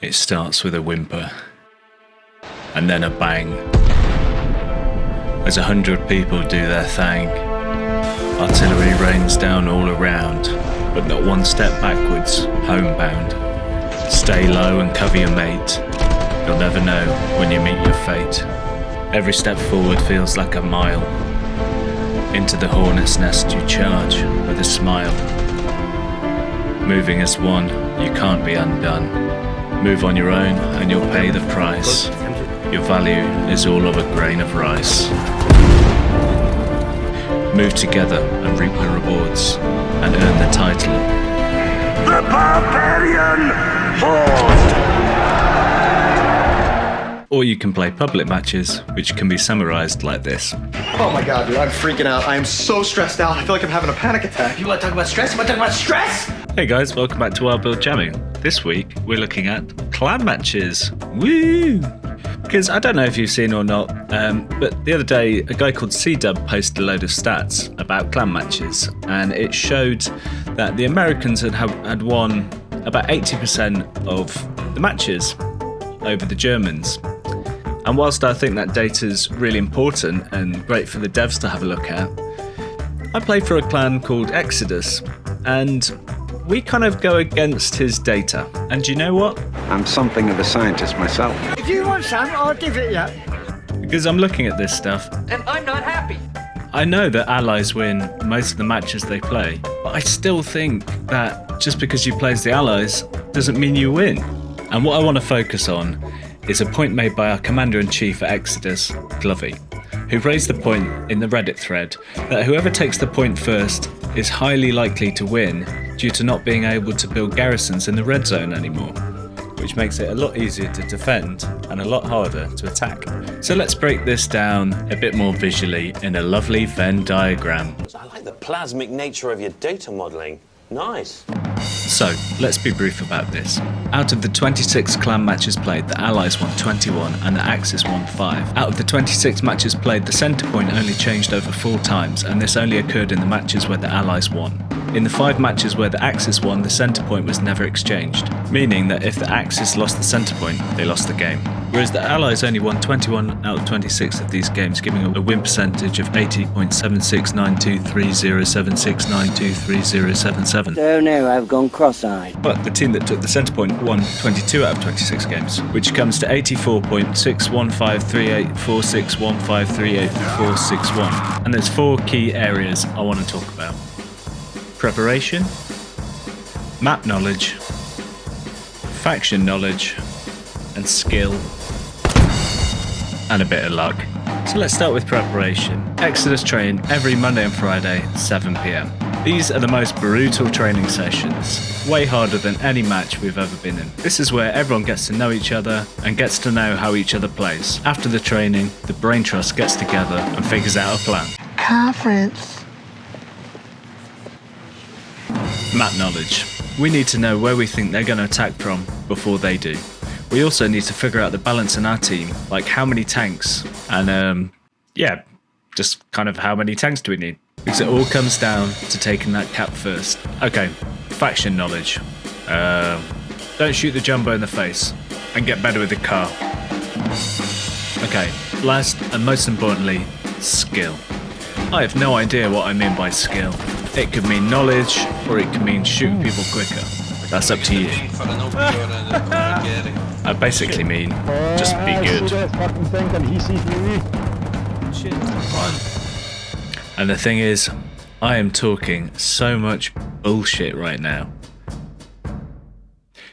It starts with a whimper, and then a bang, as 100 people do their thing. Artillery rains down all around, but not one step backwards, homebound. Stay low and cover your mate, you'll never know when you meet your fate. Every step forward feels like a mile. Into the hornet's nest you charge with a smile. Moving as one, you can't be undone. Move on your own and you'll pay the price. Your value is all of a grain of rice. Move together and reap the rewards and earn the title. The Barbarian Horde! Or you can play public matches, which can be summarised like this. Oh my god, dude, I'm freaking out. I am so stressed out. I feel like I'm having a panic attack. You want to talk about stress? You want to talk about stress? Hey guys, welcome back to Wild Build Jamming. This week, we're looking at clan matches. Woo! Because I don't know if you've seen or not, but the other day, a guy called CDUB posted a load of stats about clan matches, and it showed that the Americans had won about 80% of the matches over the Germans. And whilst I think that data's really important and great for the devs to have a look at, I play for a clan called Exodus, and we kind of go against his data. And do you know what? I'm something of a scientist myself. If you want some, I'll give it you. Because I'm looking at this stuff, And I'm not happy. I know that allies win most of the matches they play, but I still think that just because you play as the allies doesn't mean you win. And what I want to focus on is a point made by our Commander-in-Chief at Exodus, Glovey, who raised the point in the Reddit thread that whoever takes the point first is highly likely to win due to not being able to build garrisons in the red zone anymore, which makes it a lot easier to defend and a lot harder to attack. So let's break this down a bit more visually in a lovely Venn diagram. I like the plasmic nature of your data modelling. Nice. So, let's be brief about this. Out of the 26 clan matches played, the Allies won 21 and the Axis won 5. Out of the 26 matches played, the centre point only changed over 4 times, and this only occurred in the matches where the Allies won. In the 5 matches where the Axis won, the centre point was never exchanged, meaning that if the Axis lost the centre point, they lost the game. Whereas the Allies only won 21 out of 26 of these games, giving a win percentage of 80.76923076923077. Oh no, I've gone cross-eyed. But the team that took the centre point won 22 out of 26 games, which comes to 84.61538461538461. And there's 4 key areas I want to talk about. Preparation, map knowledge, faction knowledge, and skill, and a bit of luck. So let's start with preparation. Exodus train every Monday and Friday, 7 PM. These are the most brutal training sessions, way harder than any match we've ever been in. This is where everyone gets to know each other and gets to know how each other plays. After the training, the brain trust gets together and figures out a plan. Conference. Map knowledge. We need to know where we think they're going to attack from before they do. We also need to figure out the balance in our team, like how many tanks, and just kind of how many tanks do we need. Because it all comes down to taking that cap first. Okay, faction knowledge. Don't shoot the jumbo in the face, and get better with the car. Okay, last and most importantly, skill. I have no idea what I mean by skill. It could mean knowledge, or it could mean shooting people quicker. That's up to you. I basically mean, just be good. And the thing is, I am talking so much bullshit right now.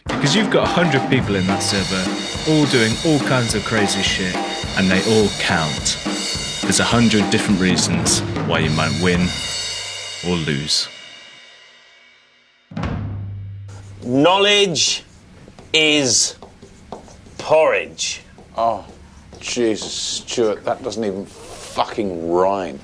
Because you've got 100 people in that server, all doing all kinds of crazy shit, and they all count. There's 100 different reasons why you might win or lose. Knowledge is porridge. Oh, Jesus, Stuart, that doesn't even fucking rhyme.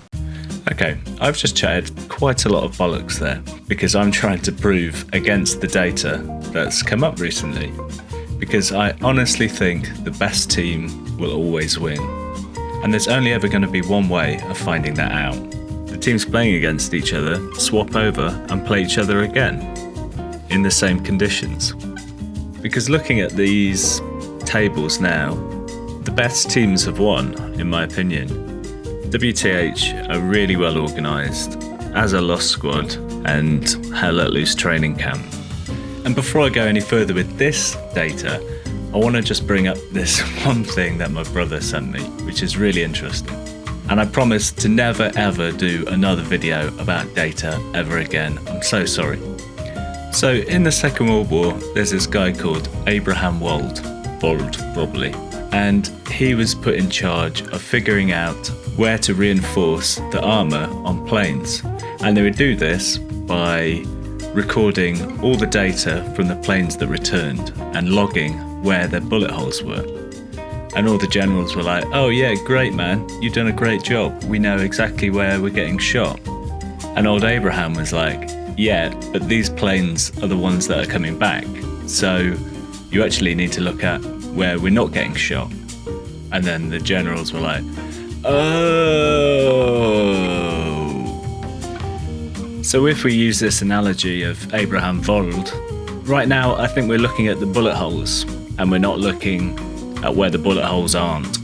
Okay, I've just chatted quite a lot of bollocks there, because I'm trying to prove against the data that's come up recently. Because I honestly think the best team will always win. And there's only ever going to be one way of finding that out. The teams playing against each other swap over and play each other again in the same conditions. because looking at these tables now, the best teams have won, in my opinion. WTH are really well organised, as a Lost Squad and Hell Let Loose training camp. And before I go any further with this data, I want to just bring up this one thing that my brother sent me, which is really interesting. And I promise to never ever do another video about data ever again. I'm so sorry. So in the Second World War, there's this guy called Abraham Wald probably, and he was put in charge of figuring out where to reinforce the armour on planes. And they would do this by recording all the data from the planes that returned and logging where their bullet holes were. And all the generals were like, oh yeah, great man, you've done a great job. We know exactly where we're getting shot. And old Abraham was like, yeah, but these planes are the ones that are coming back. So you actually need to look at where we're not getting shot. And then the generals were like, oh. So if we use this analogy of Abraham Wald, right now I think we're looking at the bullet holes and we're not looking at where the bullet holes aren't.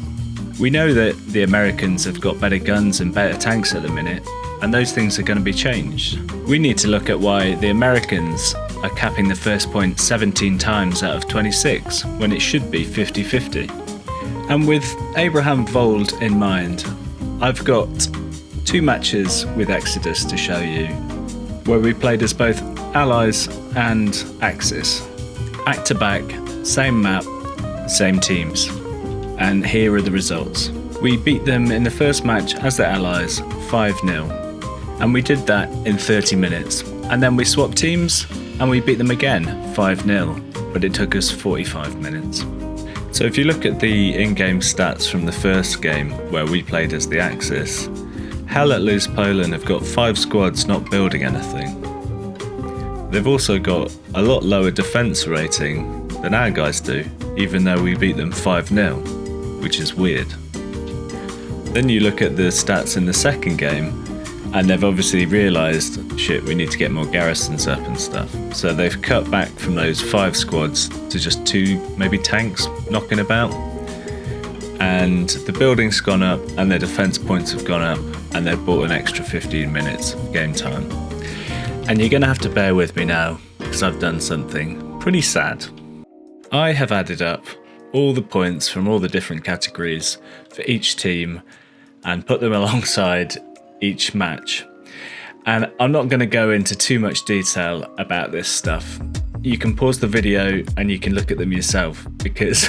We know that the Americans have got better guns and better tanks at the minute, and those things are going to be changed. We need to look at why the Americans are capping the first point 17 times out of 26 when it should be 50-50. And with Abraham Wald in mind, I've got 2 matches with Exodus to show you where we played as both Allies and Axis. Back to back, same map, same teams. And here are the results. We beat them in the first match as the Allies 5-0. And we did that in 30 minutes. And then we swapped teams and we beat them again 5-0. But it took us 45 minutes. So if you look at the in-game stats from the first game where we played as the Axis, Hell Let Loose Poland have got 5 squads not building anything. They've also got a lot lower defense rating than our guys do, even though we beat them 5-0, which is weird. Then you look at the stats in the second game, and they've obviously realised, shit, we need to get more garrisons up and stuff. So they've cut back from those 5 squads to just 2, maybe tanks knocking about. And the building's gone up, and their defence points have gone up, and they've bought an extra 15 minutes of game time. And you're going to have to bear with me now, because I've done something pretty sad. I have added up all the points from all the different categories for each team and put them alongside each match. And I'm not going to go into too much detail about this stuff. You can pause the video and you can look at them yourself, because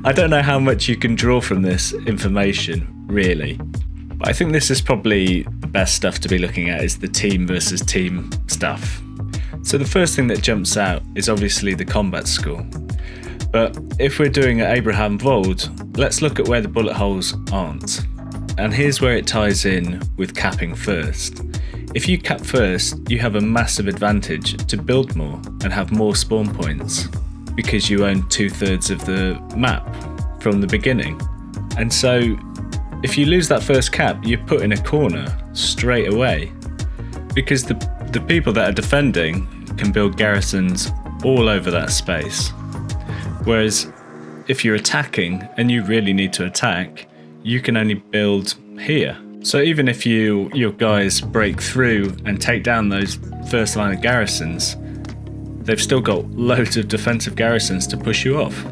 I don't know how much you can draw from this information, really. But I think this is probably the best stuff to be looking at, is the team versus team stuff. So the first thing that jumps out is obviously the combat score. But if we're doing an Abraham Wald, let's look at where the bullet holes aren't. And here's where it ties in with capping first. If you cap first, you have a massive advantage to build more and have more spawn points, because you own 2/3 of the map from the beginning. And so if you lose that first cap, you're put in a corner straight away, because the people that are defending can build garrisons all over that space. Whereas if you're attacking and you really need to attack, you can only build here. So even if your guys break through and take down those first line of garrisons, they've still got loads of defensive garrisons to push you off.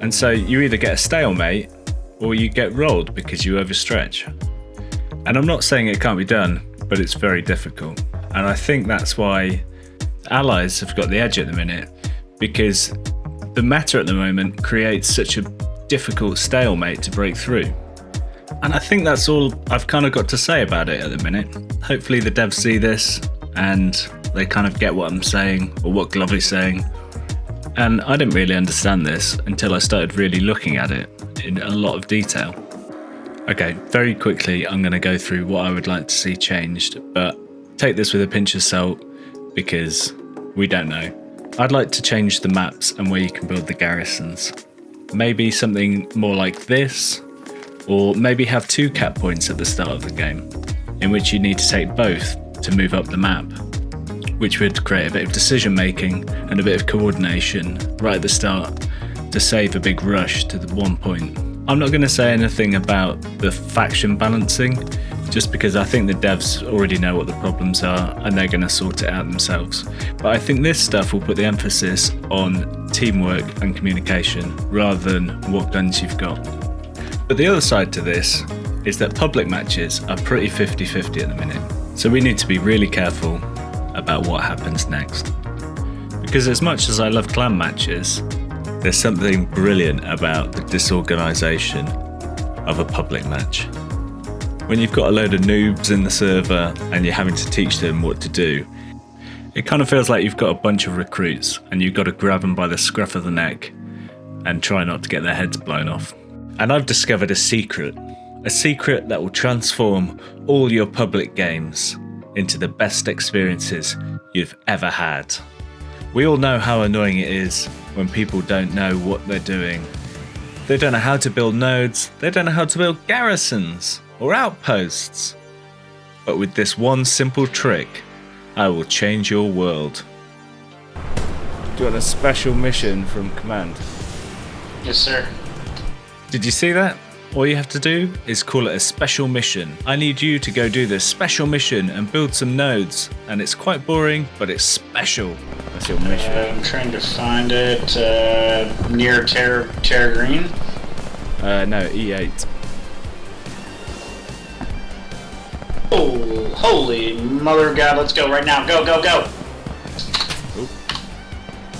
And so you either get a stalemate or you get rolled because you overstretch. And I'm not saying it can't be done, but it's very difficult. And I think that's why Allies have got the edge at the minute, because the meta at the moment creates such a difficult stalemate to break through. And I think that's all I've kind of got to say about it at the minute. Hopefully the devs see this and they kind of get what I'm saying, or what Glovy's saying. And I didn't really understand this until I started really looking at it in a lot of detail. Okay, very quickly I'm going to go through what I would like to see changed, but take this with a pinch of salt because we don't know. I'd like to change the maps and where you can build the garrisons. Maybe something more like this, or maybe have 2 cap points at the start of the game, in which you need to take both to move up the map. which would create a bit of decision making and a bit of coordination right at the start to save a big rush to the one point. I'm not going to say anything about the faction balancing, just because I think the devs already know what the problems are and they're going to sort it out themselves. But I think this stuff will put the emphasis on teamwork and communication rather than what guns you've got. But the other side to this is that public matches are pretty 50-50 at the minute. So we need to be really careful about what happens next. Because as much as I love clan matches, there's something brilliant about the disorganisation of a public match. When you've got a load of noobs in the server and you're having to teach them what to do, it kind of feels like you've got a bunch of recruits and you've got to grab them by the scruff of the neck and try not to get their heads blown off. And I've discovered a secret that will transform all your public games into the best experiences you've ever had. We all know how annoying it is when people don't know what they're doing. They don't know how to build nodes, they don't know how to build garrisons or outposts. But with this one simple trick, I will change your world. Do you want a special mission from Command? Yes, sir. Did you see that? All you have to do is call it a special mission. I need you to go do this special mission and build some nodes. And it's quite boring, but it's special. That's your mission. I'm trying to find it near Terra Green. No, E8. Oh, holy mother of God, let's go right now. Go, go, go.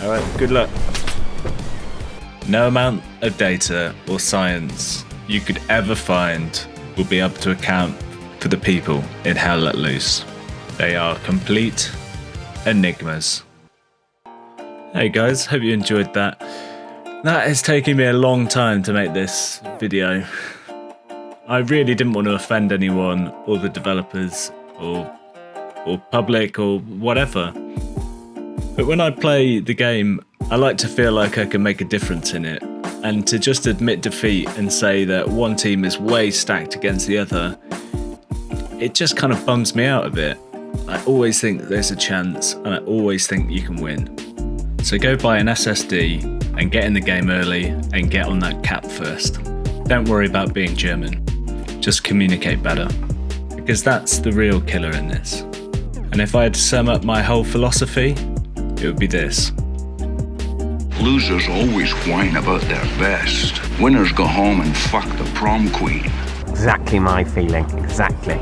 Alright, good luck. No amount of data or science you could ever find will be able to account for the people in Hell Let Loose. They are complete enigmas. Hey guys, hope you enjoyed that. That is taking me a long time to make this video. I really didn't want to offend anyone or the developers or public or whatever. But when I play the game, I like to feel like I can make a difference in it. And to just admit defeat and say that one team is way stacked against the other, it just kind of bums me out a bit. I always think there's a chance and I always think you can win. So go buy an SSD and get in the game early and get on that cap first. Don't worry about being German. Just communicate better. Because that's the real killer in this. And if I had to sum up my whole philosophy, it would be this. Losers always whine about their best. Winners go home and fuck the prom queen. Exactly my feeling, exactly.